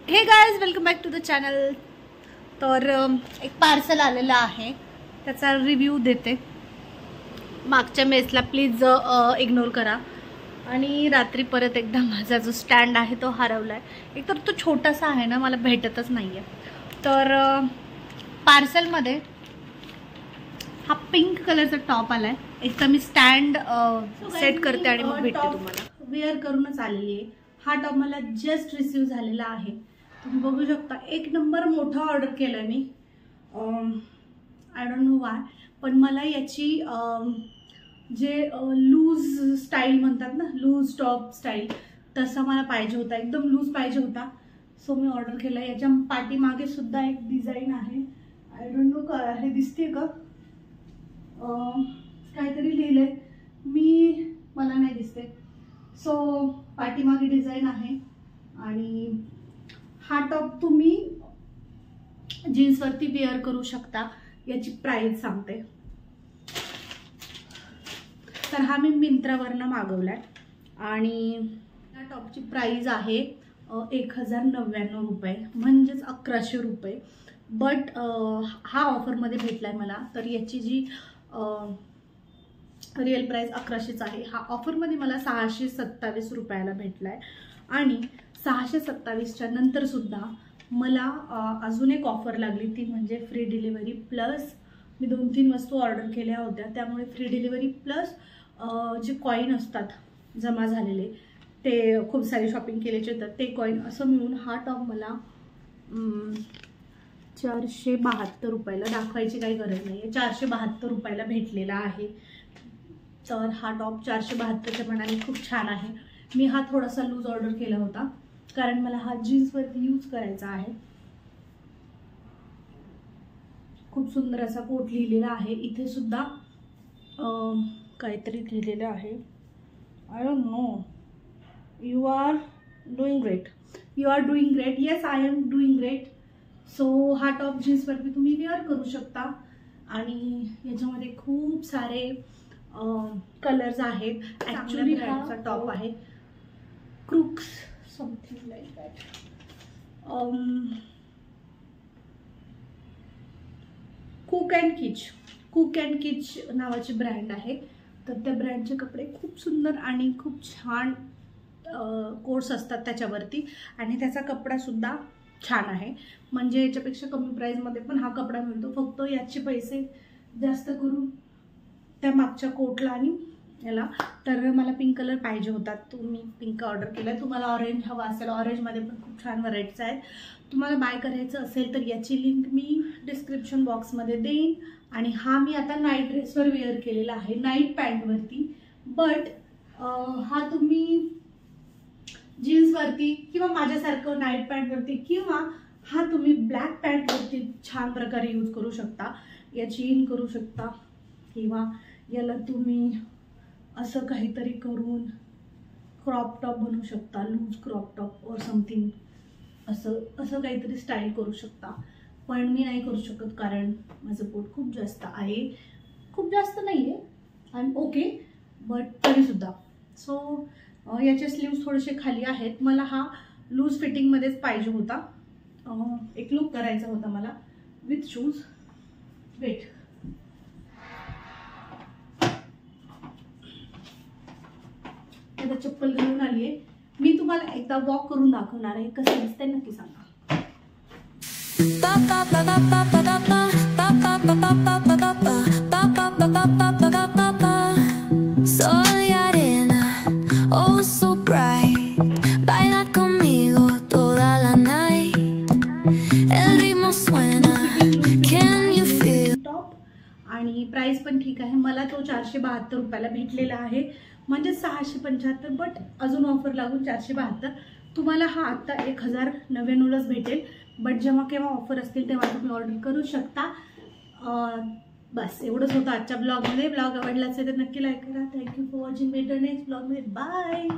हे guys, welcome back to the channel. तर एक पार्सल आलेलं आहे, त्याचा रिव्ह्यू देते. मागच्या मेसला प्लीज इग्नोर करा. आणि रात्री परत एकदा माझा जो स्टँड आहे तो हरवला आहे. एकतर तो छोटासा आहे ना, मला भेटतच नाही आहे. तर पार्सलमध्ये हा पिंक कलरचा टॉप आला आहे. एक तर मी स्टँड सेट करते आणि मग भेटते तुम्हाला. वेअर करूनच आलेली आहे. हा टॉप मला जस्ट रिसीव झालेला आहे. तुम्ही बघू शकता, एक नंबर मोठा ऑर्डर केला आहे मी. आय डोंट नो वाय, पण मला याची जे लूज स्टाईल म्हणतात ना, लूज टॉप स्टाईल, तसा मला पाहिजे होता. एकदम लूज पाहिजे होता. सो मी ऑर्डर केला. याच्या पाठीमागे सुद्धा एक डिझाईन आहे. आय डोंट नो काय आहे, दिसते का? काहीतरी लिहिलंय, मला नाही दिसते. सो पाठीमागे डिझाईन आहे. आणि हा टॉप तुम्ही जीन्सवरती वेअर करू शकता. याची प्राइस सांगते. तर हा मी मिंत्रावरनं मागवलाय आणि या टॉपची प्राइस आहे 1099 रुपये, म्हणजेच 1100 रुपये. बट हा ऑफरमध्ये भेटलाय मला. तर याची जी रिअल प्राइस 1100च आहे. हा ऑफरमध्ये मला 627 रुपयाला भेटलाय. आणि 627च्या नंतर सुद्धा मला अजून एक ऑफर लागली, ती म्हणजे फ्री डिलिव्हरी प्लस. मी 2-3 वस्तू ऑर्डर केल्या होत्या, त्यामुळे फ्री डिलिव्हरी प्लस जे कॉईन असतात जमा झालेले, ते खूप सारी शॉपिंग केल्याचे होतात ते कॉईन, असं मिळून हा टॉप मला 472 रुपयाला, दाखवायची काही गरज नाही आहे, 472 रुपयाला भेटलेला आहे. तर हा टॉप 472च्या मनाने खूप छान आहे. मी हा थोडासा लूज ऑर्डर केला होता, कारण मला हा जीन्सवरती यूज करायचा आहे. खूप सुंदर असा कोट लिहिलेला आहे. इथे सुद्धा काहीतरी लिहिलेलं आहे. I don't know. You are doing great. You are doing great. Yes, I am doing great. So हा टॉप जीन्सवरती तुम्ही वेअर करू शकता. आणि याच्यामध्ये खूप सारे कलर्स आहेत. ॲक्च्युली हा टॉप आहे crooks something like that. Cook and किच नावाची ब्रँड आहे. तर त्या ब्रँडचे कपडे खूप सुंदर आणि खूप छान कोट्स असतात त्याच्यावरती. आणि त्याचा कपडासुद्धा छान आहे. म्हणजे याच्यापेक्षा कमी प्राईजमध्ये पण हा कपडा मिळतो. फक्त याचे पैसे जास्त करून त्या मागच्या कोटला आणि याला. तर मला पिंक कलर पाहिजे होता, तो मी पिंक ऑर्डर केला. तुम्हाला ऑरेंज हवा असेल, ऑरेंजमध्ये पण खूप छान व्हरायटीज आहेत. तुम्हाला बाय करायचं असेल तर याची लिंक मी डिस्क्रिप्शन बॉक्समध्ये देईन. आणि हा मी आता नाईट ड्रेसवर वेअर केलेला आहे, नाईट पॅन्टवरती. बट हा तुम्ही जीन्सवरती किंवा माझ्यासारखं नाईट पॅन्टवरती किंवा हा तुम्ही ब्लॅक पॅन्टवरती छान प्रकारे यूज करू शकता. याची इन करू शकता किंवा याला तुम्ही असं काहीतरी करून क्रॉप टॉप बनवू शकता, लूज क्रॉप टॉप और समथिंग, असं काहीतरी स्टाईल करू शकता. पण मी नाही करू शकत, कारण माझं पोट खूप जास्त आहे. खूप जास्त नाही आहे, आय एम ओके, बट तरीसुद्धा. सो याचे स्लीव्स थोडेसे खाली आहेत. मला हा लूज फिटिंगमध्येच पाहिजे होता. एक लुक करायचा होता मला विथ शूज. वेट, आता चप्पल घालून आली आहे. मी तुम्हाला एकदा वॉक करून दाखवणार आहे, कसं दिसतंय नक्की सांगा. टॉप आणि प्राइस पण ठीक आहे. मला तो 472 रुपयाला भेटलेला आहे, म्हणजे 675. बट अजून ऑफर लागून 472. तुम्हाला हा आत्ता 1099लाच भेटेल. बट जेव्हा केव्हा ऑफर असतील तेव्हा तुम्ही ऑर्डर करू शकता. बस एवढंच होतं आजच्या ब्लॉगमध्ये. ब्लॉग आवडला असेल तर नक्की लाईक करा. Thank you for watching. भेटू नेक्स्ट ब्लॉगमध्ये. बाय.